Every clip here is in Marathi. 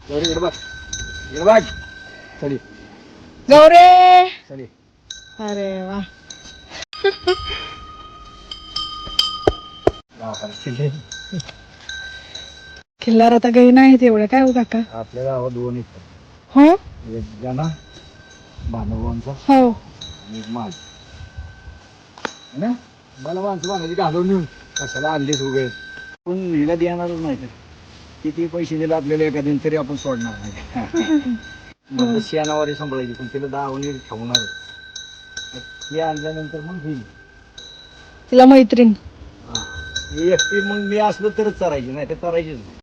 गौरी इकडे बघ. इकडे बघ. चली गौरे. चली. अरे वा. खिल्लार आता काही नाहीत एवढे काय हो काका. आपल्या गावात दोन आहेत. हो एक जना भानुभावांचा हो. आणि एक माझ ना. मला माणसं बांधायची घालून नेऊन कशाला आणलीच उभे पण हिला देणारच नाही तर किती पैसे दिले आपल्याला एखाद्याने तरी आपण सोडणार नाही. म्हणजे शेणावारी सांभाळायची पण तिला दावणी ठेवणार. हे आणल्यानंतर मग घेईल तिला मैत्रीण. ही एकटी मग मी असलो तरच चरायची नाही तर चरायचीच नाही.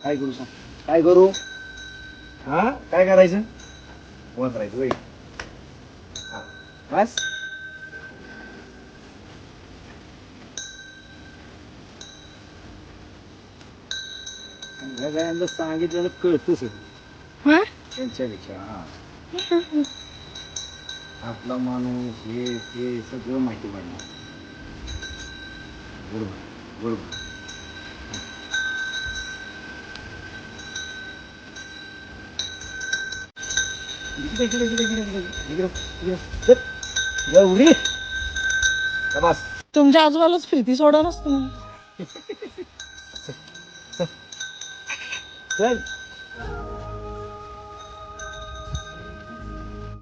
काय करू सांग काय करू. हा काय करायचं वर राहायचं होय. हा, बस सगळ्यांना सांगितलेलं कळतं सगळं हा त्यांच्यापेक्षा. हा आपला माणूस हे ते सगळं माहिती पडणार. बरोबर बरोबर. इकडे इकडे इकडे इकडे इकडे इकडे इकडे. गौरी बस. तुमच्या आजूबाजूलाच फिरती सोडा नसतो. चल